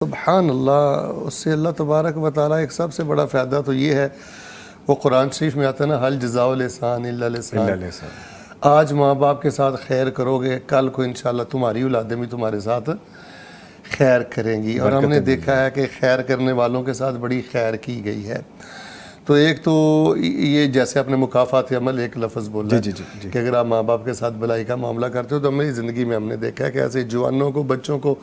سبحان اللہ، اس سے اللہ تبارک و تعالیٰ ایک سب سے بڑا فائدہ تو یہ ہے، وہ قرآن شریف میں آتا ہے نا، حل جزاء الاحسان الا الاحسان۔ آج ماں باپ کے ساتھ خیر کرو گے، کل کو انشاءاللہ تمہاری اولادیں بھی تمہارے ساتھ خیر کریں گی، اور ہم نے دیکھا ہے کہ خیر کرنے والوں کے ساتھ بڑی خیر کی گئی ہے۔ تو ایک تو یہ جیسے اپنے مکافات عمل ایک لفظ بولا ہے کہ اگر آپ ماں باپ کے ساتھ بھلائی کا معاملہ کرتے ہو تو ہماری زندگی میں ہم نے دیکھا ہے کہ ایسے جوانوں کو، بچوں کو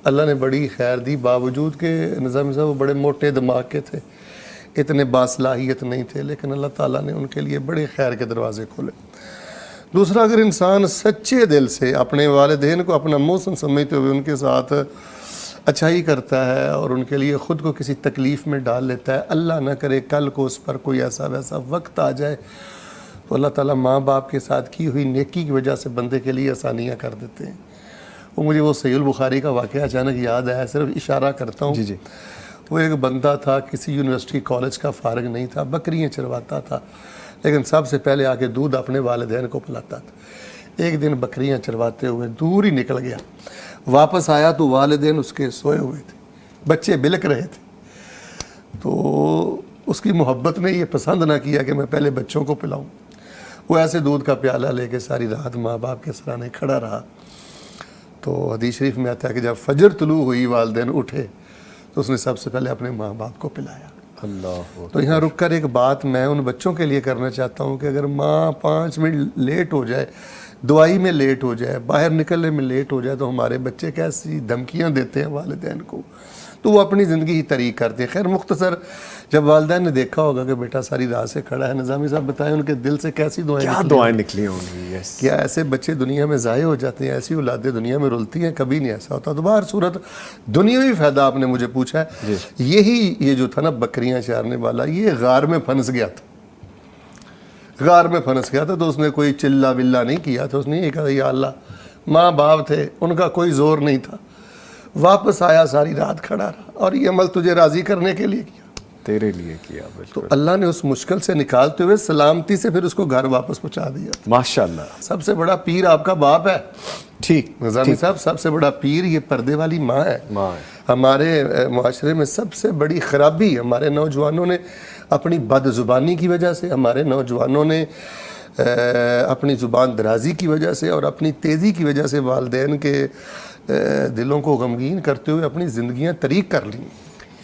اللہ نے بڑی خیر دی، باوجود کہ نظام صاحب وہ بڑے موٹے دماغ کے تھے، اتنے باصلاحیت نہیں تھے، لیکن اللہ تعالیٰ نے ان کے لیے بڑے خیر کے دروازے کھولے۔ دوسرا، اگر انسان سچے دل سے اپنے والدین کو اپنا محسن سمجھتے ہوئے ان کے ساتھ اچھائی کرتا ہے اور ان کے لیے خود کو کسی تکلیف میں ڈال لیتا ہے، اللہ نہ کرے کل کو اس پر کوئی ایسا ویسا وقت آ جائے تو اللہ تعالیٰ ماں باپ کے ساتھ کی ہوئی نیکی کی وجہ سے بندے کے لیے آسانیاں کر دیتے ہیں۔ مجھے وہ صحیح البخاری کا واقعہ اچانک یاد آیا، صرف اشارہ کرتا ہوں۔ وہ ایک بندہ تھا، کسی یونیورسٹی کالج کا فارغ نہیں تھا، بکریاں چرواتا تھا، لیکن سب سے پہلے آ کے دودھ اپنے والدین کو پلاتا تھا۔ ایک دن بکریاں چرواتے ہوئے دور ہی نکل گیا، واپس آیا تو والدین اس کے سوئے ہوئے تھے، بچے بلک رہے تھے۔ تو اس کی محبت نے یہ پسند نہ کیا کہ میں پہلے بچوں کو پلاؤں، وہ ایسے دودھ کا پیالہ لے کے ساری رات ماں باپ کے سرانے کھڑا رہا۔ تو حدیث شریف میں آتا ہے کہ جب فجر طلوع ہوئی، والدین اٹھے تو اس نے سب سے پہلے اپنے ماں باپ کو پلایا۔ اللہ، تو یہاں رک کر ایک بات میں ان بچوں کے لیے کرنا چاہتا ہوں کہ اگر ماں 5 منٹ لیٹ ہو جائے، دوائی میں لیٹ ہو جائے، باہر نکلنے میں لیٹ ہو جائے، تو ہمارے بچے کیسی دھمکیاں دیتے ہیں والدین کو، تو وہ اپنی زندگی ہی طریق کرتے ہیں۔ خیر مختصر، جب والدین نے دیکھا ہوگا کہ بیٹا ساری رات سے کھڑا ہے، نظامی صاحب بتائیں ان کے دل سے کیسی دعائیں نکلی ہوں گی؟ کیا ایسے بچے دنیا میں ضائع ہو جاتے ہیں؟ ایسی اولادیں دنیا میں رلتی ہیں؟ کبھی نہیں ایسا ہوتا۔ تو باہر صورت دنیاوی فائدہ آپ نے مجھے پوچھا ہے، یہی یہ جو تھا نا بکریاں چارنے والا، یہ غار میں پھنس گیا تھا، غار میں پھنس گیا تھا۔ تو اس نے کوئی چلا ولا نہیں کیا تھا، اس نے یہ کہا یا اللہ، ماں باپ تھے، ان کا کوئی زور نہیں تھا، واپس آیا، ساری رات کھڑا رہا، اور یہ عمل تجھے راضی کرنے کے لیے کیا، تیرے لیے کیا۔ تو اللہ نے اس مشکل سے نکالتے ہوئے سلامتی سے پھر اس کو گھر واپس پہنچا دیا۔ ماشاءاللہ، سب سے بڑا پیر آپ کا باپ ہے۔ ٹھیک نظامی صاحب، سب سے بڑا پیر یہ پردے والی ماں ہے۔ ہمارے معاشرے میں سب سے بڑی خرابی ہمارے نوجوانوں نے اپنی بد زبانی کی وجہ سے، ہمارے نوجوانوں نے اپنی زبان درازی کی وجہ سے اور اپنی تیزی کی وجہ سے والدین کے دلوں کو غمگین کرتے ہوئے اپنی زندگیاں طریق کر لیں۔